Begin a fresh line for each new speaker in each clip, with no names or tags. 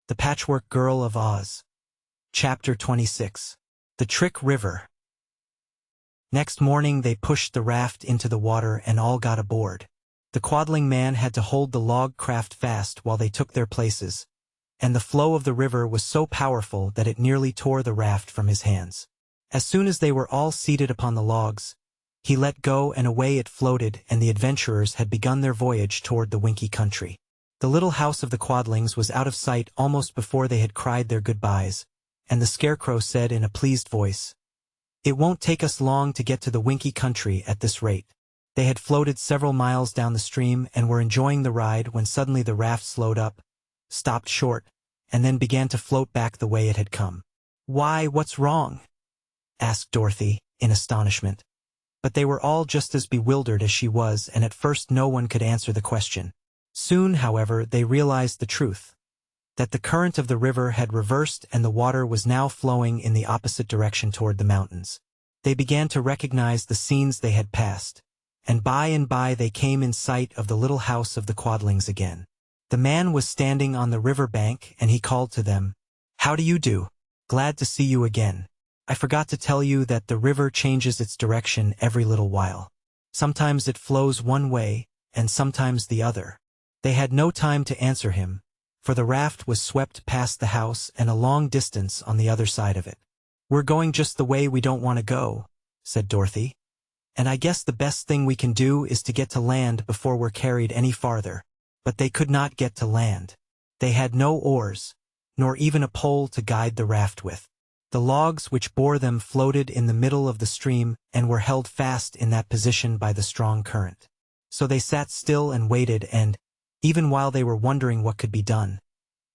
The Patchwork Girl of Oz. Chapter 26. The Trick River. Next morning they pushed the raft into the water and all got aboard. The quadling man had to hold the log craft fast while they took their places, and the flow of the river was so powerful that it nearly tore the raft from his hands. As soon as they were all seated upon the logs, he let go and away it floated, and the adventurers had begun their voyage toward the Winkie country. The little house of the quadlings was out of sight almost before they had cried their goodbyes, and the Scarecrow said in a pleased voice, "It won't take us long to get to the Winkie country at this rate." They had floated several miles down the stream and were enjoying the ride when suddenly the raft slowed up, stopped short, and then began to float back the way it had come. "Why, what's wrong?" asked Dorothy, in astonishment. But they were all just as bewildered as she was, and at first no one could answer the question. Soon, however, they realized the truth, that the current of the river had reversed and the water was now flowing in the opposite direction toward the mountains. They began to recognize the scenes they had passed, and by they came in sight of the little house of the quadlings again. The man was standing on the river bank, and he called to them, "How do you do? Glad to see you again. I forgot to tell you that the river changes its direction every little while. Sometimes it flows one way, and sometimes the other." They had no time to answer him, for the raft was swept past the house and a long distance on the other side of it. "We're going just the way we don't want to go," said Dorothy. "And I guess the best thing we can do is to get to land before we're carried any farther." But they could not get to land. They had no oars, nor even a pole to guide the raft with. The logs which bore them floated in the middle of the stream and were held fast in that position by the strong current. So they sat still and waited, and, even while they were wondering what could be done,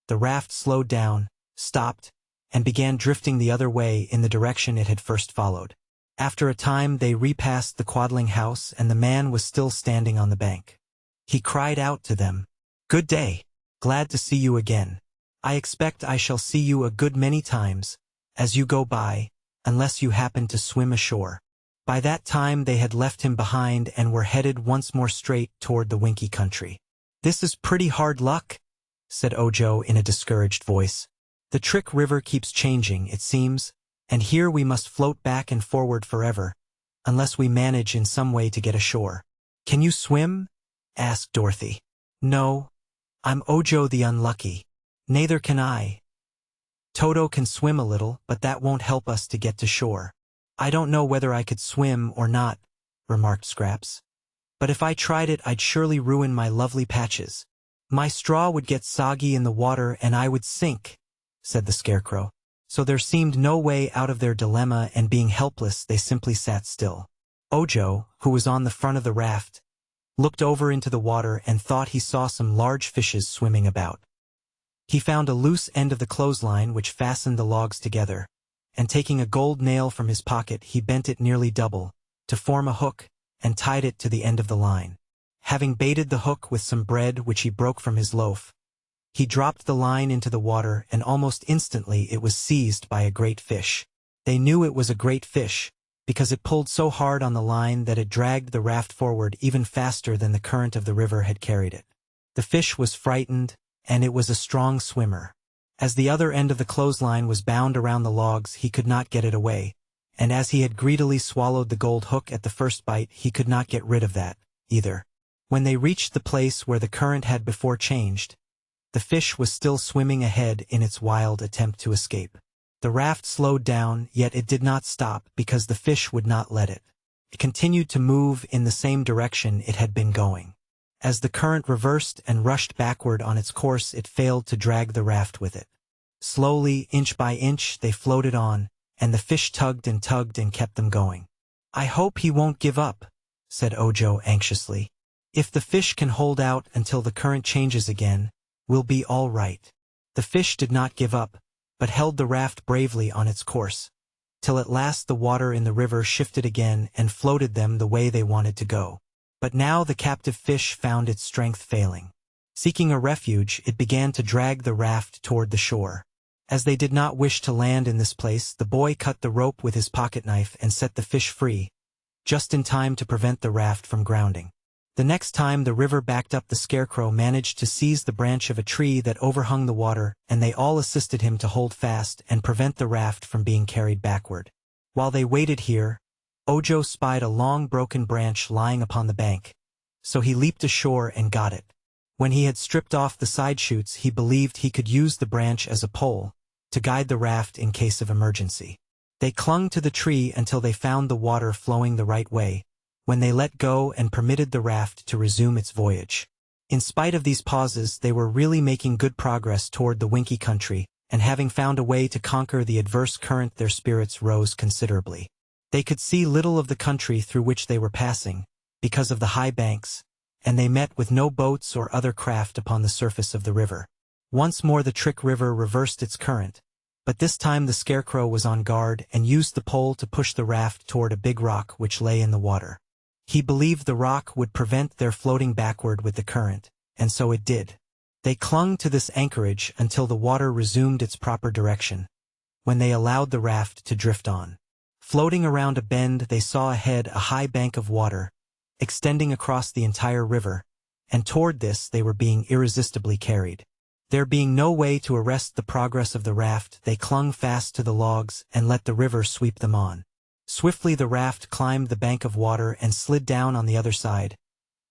the raft slowed down, stopped, and began drifting the other way in the direction it had first followed. After a time they repassed the quadling house, and the man was still standing on the bank. He cried out to them, "Good day. Glad to see you again. I expect I shall see you a good many times, as you go by, unless you happen to swim ashore." By that time they had left him behind and were headed once more straight toward the Winkie country. "This is pretty hard luck," said Ojo in a discouraged voice. "The Trick River keeps changing, it seems, and here we must float back and forward forever, unless we manage in some way to get ashore." "Can you swim?" asked Dorothy. "No, I'm Ojo the Unlucky. Neither can I. Toto can swim a little, but that won't help us to get to shore." "I don't know whether I could swim or not," remarked Scraps. "But if I tried it, I'd surely ruin my lovely patches. My straw would get soggy in the water and I would sink," said the Scarecrow. So there seemed no way out of their dilemma, and being helpless they simply sat still. Ojo, who was on the front of the raft, looked over into the water and thought he saw some large fishes swimming about. He found a loose end of the clothesline which fastened the logs together, and taking a gold nail from his pocket he bent it nearly double, to form a hook, and tied it to the end of the line. Having baited the hook with some bread which he broke from his loaf, he dropped the line into the water, and almost instantly it was seized by a great fish. They knew it was a great fish, because it pulled so hard on the line that it dragged the raft forward even faster than the current of the river had carried it. The fish was frightened, and it was a strong swimmer. As the other end of the clothesline was bound around the logs, he could not get it away, and as he had greedily swallowed the gold hook at the first bite, he could not get rid of that, either. When they reached the place where the current had before changed, the fish was still swimming ahead in its wild attempt to escape. The raft slowed down, yet it did not stop because the fish would not let it. It continued to move in the same direction it had been going. As the current reversed and rushed backward on its course, it failed to drag the raft with it. Slowly, inch by inch, they floated on, and the fish tugged and kept them going. "I hope he won't give up," said Ojo anxiously. "If the fish can hold out until the current changes again, we'll be all right." The fish did not give up, but held the raft bravely on its course, till at last the water in the river shifted again and floated them the way they wanted to go. But now the captive fish found its strength failing. Seeking a refuge, it began to drag the raft toward the shore. As they did not wish to land in this place, the boy cut the rope with his pocket-knife and set the fish free, just in time to prevent the raft from grounding. The next time the river backed up, the Scarecrow managed to seize the branch of a tree that overhung the water, and they all assisted him to hold fast and prevent the raft from being carried backward. While they waited here, Ojo spied a long broken branch lying upon the bank, so he leaped ashore and got it. When he had stripped off the side shoots, he believed he could use the branch as a pole to guide the raft in case of emergency. They clung to the tree until they found the water flowing the right way, when they let go and permitted the raft to resume its voyage. In spite of these pauses, they were really making good progress toward the Winky Country, and having found a way to conquer the adverse current, their spirits rose considerably. They could see little of the country through which they were passing, because of the high banks, and they met with no boats or other craft upon the surface of the river. Once more the Trick River reversed its current, but this time the Scarecrow was on guard and used the pole to push the raft toward a big rock which lay in the water. He believed the rock would prevent their floating backward with the current, and so it did. They clung to this anchorage until the water resumed its proper direction, when they allowed the raft to drift on. Floating around a bend, they saw ahead a high bank of water, extending across the entire river, and toward this they were being irresistibly carried. There being no way to arrest the progress of the raft, they clung fast to the logs and let the river sweep them on. Swiftly the raft climbed the bank of water and slid down on the other side,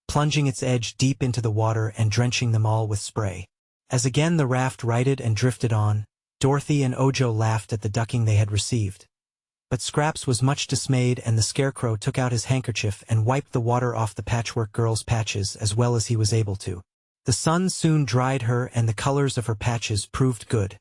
plunging its edge deep into the water and drenching them all with spray. As again the raft righted and drifted on, Dorothy and Ojo laughed at the ducking they had received. But Scraps was much dismayed, and the Scarecrow took out his handkerchief and wiped the water off the Patchwork Girl's patches as well as he was able to. The sun soon dried her, and the colors of her patches proved good,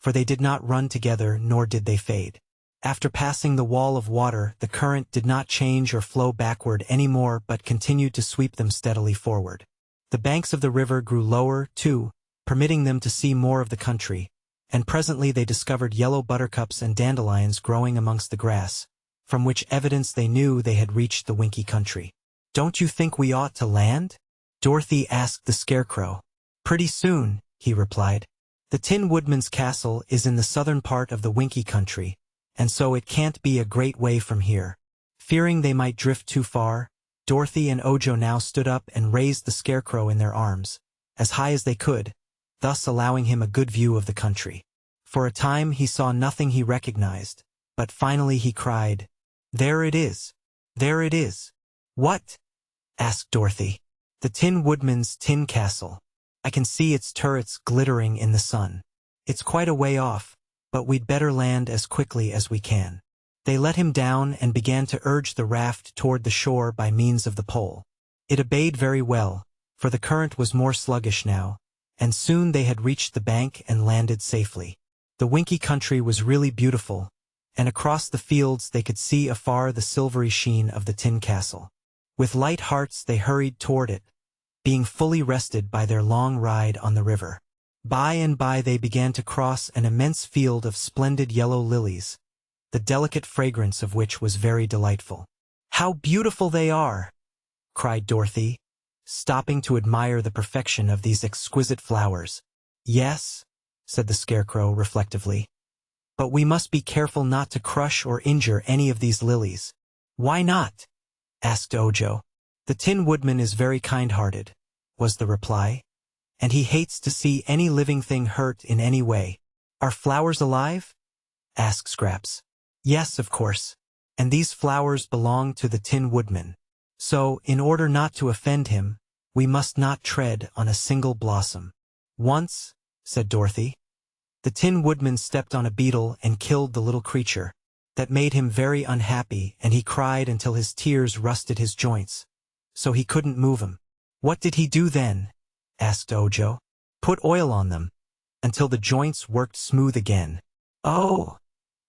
for they did not run together nor did they fade. After passing the wall of water, the current did not change or flow backward any more but continued to sweep them steadily forward. The banks of the river grew lower, too, permitting them to see more of the country, and presently they discovered yellow buttercups and dandelions growing amongst the grass, from which evidence they knew they had reached the Winky Country. "Don't you think we ought to land?" Dorothy asked the Scarecrow. "Pretty soon," he replied. "The Tin Woodman's castle is in the southern part of the Winky Country, and so it can't be a great way from here." Fearing they might drift too far, Dorothy and Ojo now stood up and raised the Scarecrow in their arms, as high as they could, thus allowing him a good view of the country. For a time he saw nothing he recognized, but finally he cried, "There it is! There it is!" "What?" asked Dorothy. "The Tin Woodman's tin castle. I can see its turrets glittering in the sun. It's quite a way off, but we'd better land as quickly as we can." They let him down and began to urge the raft toward the shore by means of the pole. It obeyed very well, for the current was more sluggish now, and soon they had reached the bank and landed safely. The Winky Country was really beautiful, and across the fields they could see afar the silvery sheen of the tin castle. With light hearts they hurried toward it, being fully rested by their long ride on the river. By and by they began to cross an immense field of splendid yellow lilies, the delicate fragrance of which was very delightful. "How beautiful they are!" cried Dorothy, stopping to admire the perfection of these exquisite flowers. "Yes," said the Scarecrow reflectively, "but we must be careful not to crush or injure any of these lilies." "Why not?" asked Ojo. "The Tin Woodman is very kind-hearted," was the reply, "and he hates to see any living thing hurt in any way." "Are flowers alive?" asked Scraps. "Yes, of course, and these flowers belong to the Tin Woodman. So, in order not to offend him, we must not tread on a single blossom." "Once," said Dorothy, "the Tin Woodman stepped on a beetle and killed the little creature. That made him very unhappy, and he cried until his tears rusted his joints, so he couldn't move 'em." "What did he do then?" asked Ojo. "Put oil on them, until the joints worked smooth again." "Oh!"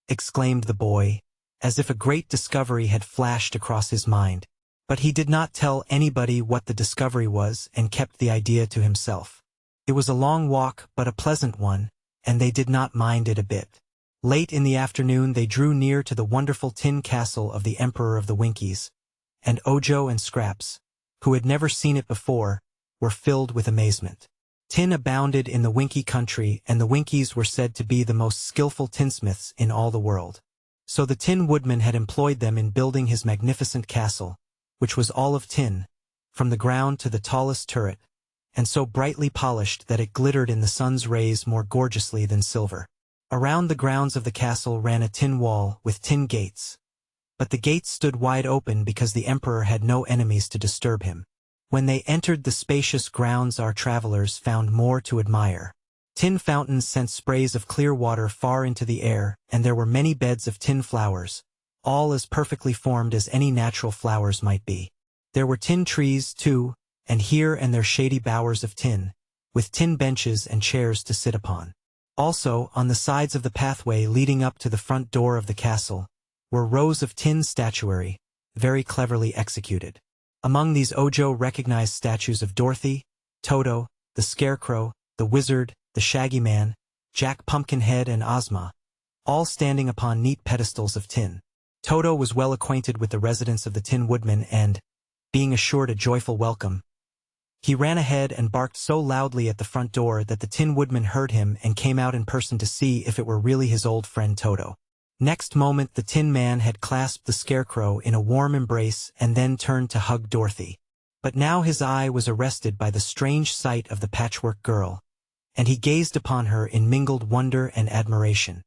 exclaimed the boy, as if a great discovery had flashed across his mind. But he did not tell anybody what the discovery was and kept the idea to himself. It was a long walk, but a pleasant one, and they did not mind it a bit. Late in the afternoon they drew near to the wonderful tin castle of the Emperor of the Winkies, and Ojo and Scraps, who had never seen it before, were filled with amazement. Tin abounded in the Winky Country, and the Winkies were said to be the most skillful tinsmiths in all the world. So the Tin Woodman had employed them in building his magnificent castle, which was all of tin, from the ground to the tallest turret, and so brightly polished that it glittered in the sun's rays more gorgeously than silver. Around the grounds of the castle ran a tin wall with tin gates. But the gates stood wide open because the emperor had no enemies to disturb him. When they entered the spacious grounds, our travelers found more to admire. Tin fountains sent sprays of clear water far into the air, and there were many beds of tin flowers, all as perfectly formed as any natural flowers might be. There were tin trees, too, and here and there shady bowers of tin, with tin benches and chairs to sit upon. Also, on the sides of the pathway leading up to the front door of the castle, were rows of tin statuary, very cleverly executed. Among these Ojo recognized statues of Dorothy, Toto, the Scarecrow, the Wizard, the Shaggy Man, Jack Pumpkinhead and Ozma, all standing upon neat pedestals of tin. Toto was well acquainted with the residents of the Tin Woodman and, being assured a joyful welcome, he ran ahead and barked so loudly at the front door that the Tin Woodman heard him and came out in person to see if it were really his old friend Toto. Next moment the Tin Man had clasped the Scarecrow in a warm embrace and then turned to hug Dorothy. But now his eye was arrested by the strange sight of the Patchwork Girl, and he gazed upon her in mingled wonder and admiration.